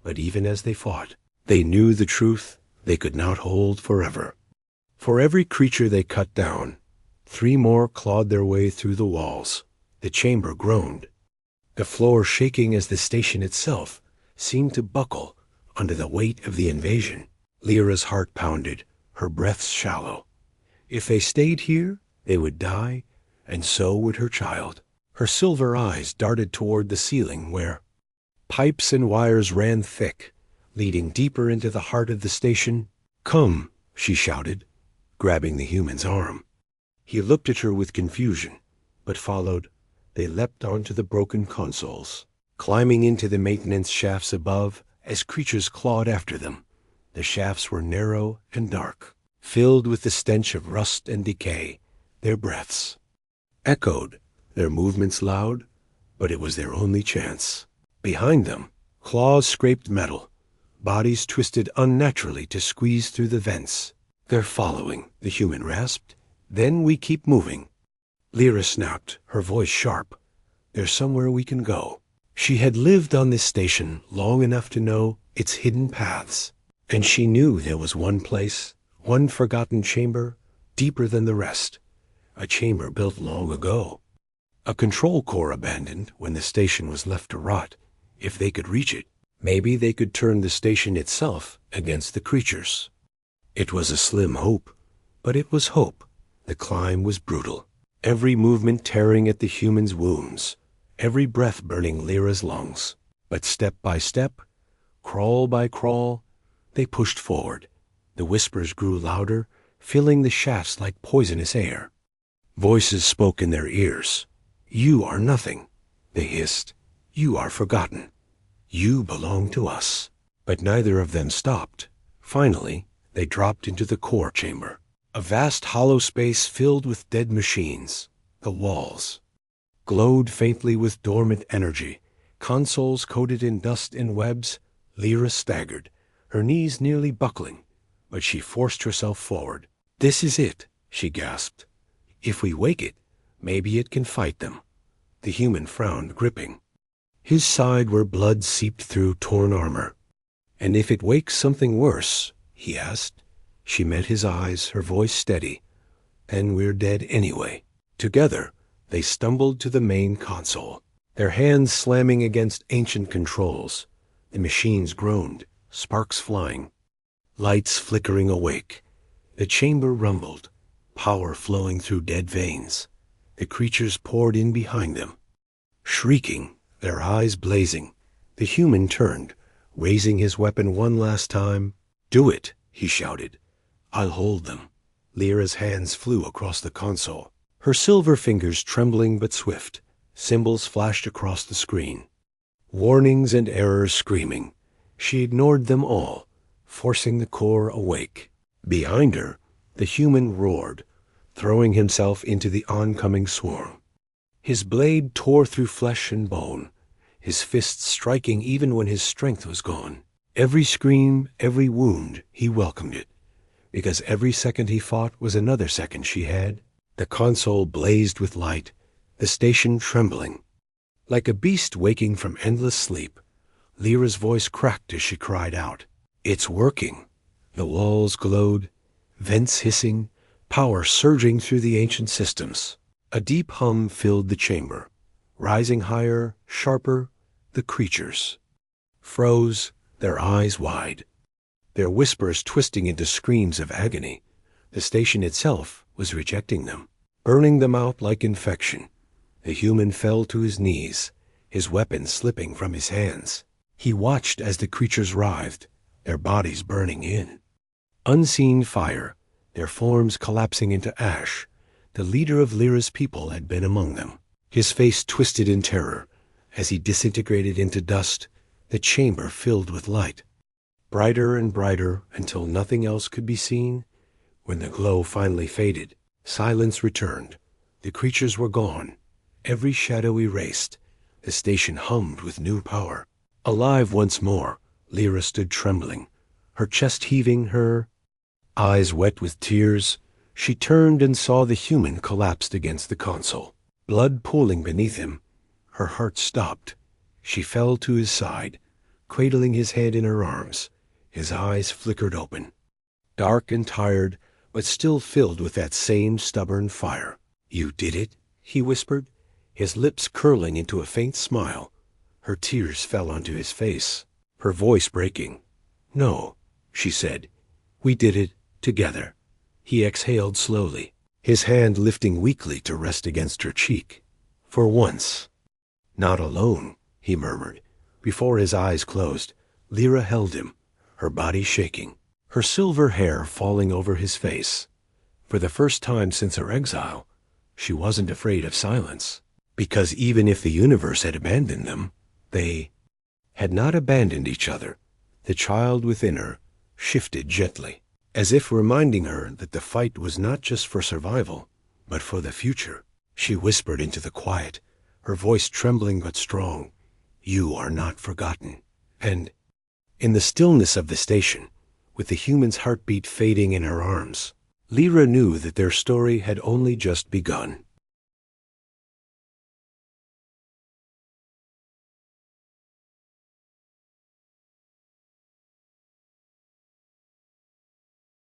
But even as they fought, they knew the truth they could not hold forever. For every creature they cut down, 3 more clawed their way through the walls. The chamber groaned, the floor shaking as the station itself seemed to buckle under the weight of the invasion. Lyra's heart pounded, her breaths shallow. If they stayed here, they would die, and so would her child. Her silver eyes darted toward the ceiling where pipes and wires ran thick, leading deeper into the heart of the station. "Come," she shouted, grabbing the human's arm. He looked at her with confusion, but followed. They leapt onto the broken consoles, climbing into the maintenance shafts above as creatures clawed after them. The shafts were narrow and dark, filled with the stench of rust and decay. Their breaths echoed, their movements loud, but it was their only chance. Behind them, claws scraped metal, bodies twisted unnaturally to squeeze through the vents. "They're following," the human rasped. "Then we keep moving." Lyra snapped, her voice sharp. "There's somewhere we can go." She had lived on this station long enough to know its hidden paths, and she knew there was one place, one forgotten chamber, deeper than the rest. A chamber built long ago. A control core abandoned when the station was left to rot. If they could reach it, maybe they could turn the station itself against the creatures. It was a slim hope, but it was hope. The climb was brutal, every movement tearing at the human's wounds, every breath burning Lyra's lungs. But step by step, crawl by crawl, they pushed forward. The whispers grew louder, filling the shafts like poisonous air. Voices spoke in their ears. "You are nothing," they hissed. "You are forgotten. You belong to us." But neither of them stopped. Finally, they dropped into the core chamber, a vast hollow space filled with dead machines. The walls glowed faintly with dormant energy, consoles coated in dust and webs. Lyra staggered, her knees nearly buckling, but she forced herself forward. "This is it," she gasped. "If we wake it, maybe it can fight them." The human frowned, gripping his side where blood seeped through torn armor. "And if it wakes something worse?" he asked. She met his eyes, her voice steady. "Then we're dead anyway." Together, they stumbled to the main console, their hands slamming against ancient controls. The machines groaned, sparks flying, lights flickering awake. The chamber rumbled, power flowing through dead veins. The creatures poured in behind them, shrieking, their eyes blazing. The human turned, raising his weapon one last time. "Do it," he shouted. "I'll hold them." Lyra's hands flew across the console, her silver fingers trembling but swift. Symbols flashed across the screen. Warnings and errors screaming. She ignored them all, forcing the core awake. Behind her, the human roared, throwing himself into the oncoming swarm. His blade tore through flesh and bone, his fists striking even when his strength was gone. Every scream, every wound, he welcomed it, because every second he fought was another second she had. The console blazed with light, the station trembling. Like a beast waking from endless sleep, Lyra's voice cracked as she cried out. It's working. The walls glowed, vents hissing, power surging through the ancient systems. A deep hum filled the chamber. Rising higher, sharper, the creatures froze, their eyes wide, their whispers twisting into screams of agony. The station itself was rejecting them, burning them out like infection. The human fell to his knees, his weapon slipping from his hands. He watched as the creatures writhed, their bodies burning in. Unseen fire, their forms collapsing into ash. The leader of Lyra's people had been among them. His face twisted in terror. As he disintegrated into dust, the chamber filled with light. Brighter and brighter until nothing else could be seen. When the glow finally faded, silence returned. The creatures were gone, every shadow erased. The station hummed with new power. Alive once more, Lyra stood trembling, her chest heaving, her eyes wet with tears. She turned and saw the human collapsed against the console, blood pooling beneath him. Her heart stopped. She fell to his side, cradling his head in her arms. His eyes flickered open, dark and tired, but still filled with that same stubborn fire. "You did it?" he whispered, his lips curling into a faint smile. Her tears fell onto his face, her voice breaking. "No," she said. "We did it together." He exhaled slowly, his hand lifting weakly to rest against her cheek. "For once." "Not alone," he murmured. Before his eyes closed, Lyra held him, her body shaking, her silver hair falling over his face. For the first time since her exile, she wasn't afraid of silence, because even if the universe had abandoned them, they had not abandoned each other. The child within her shifted gently, as if reminding her that the fight was not just for survival, but for the future. She whispered into the quiet, her voice trembling but strong, "You are not forgotten." And in the stillness of the station, with the human's heartbeat fading in her arms, Lyra knew that their story had only just begun.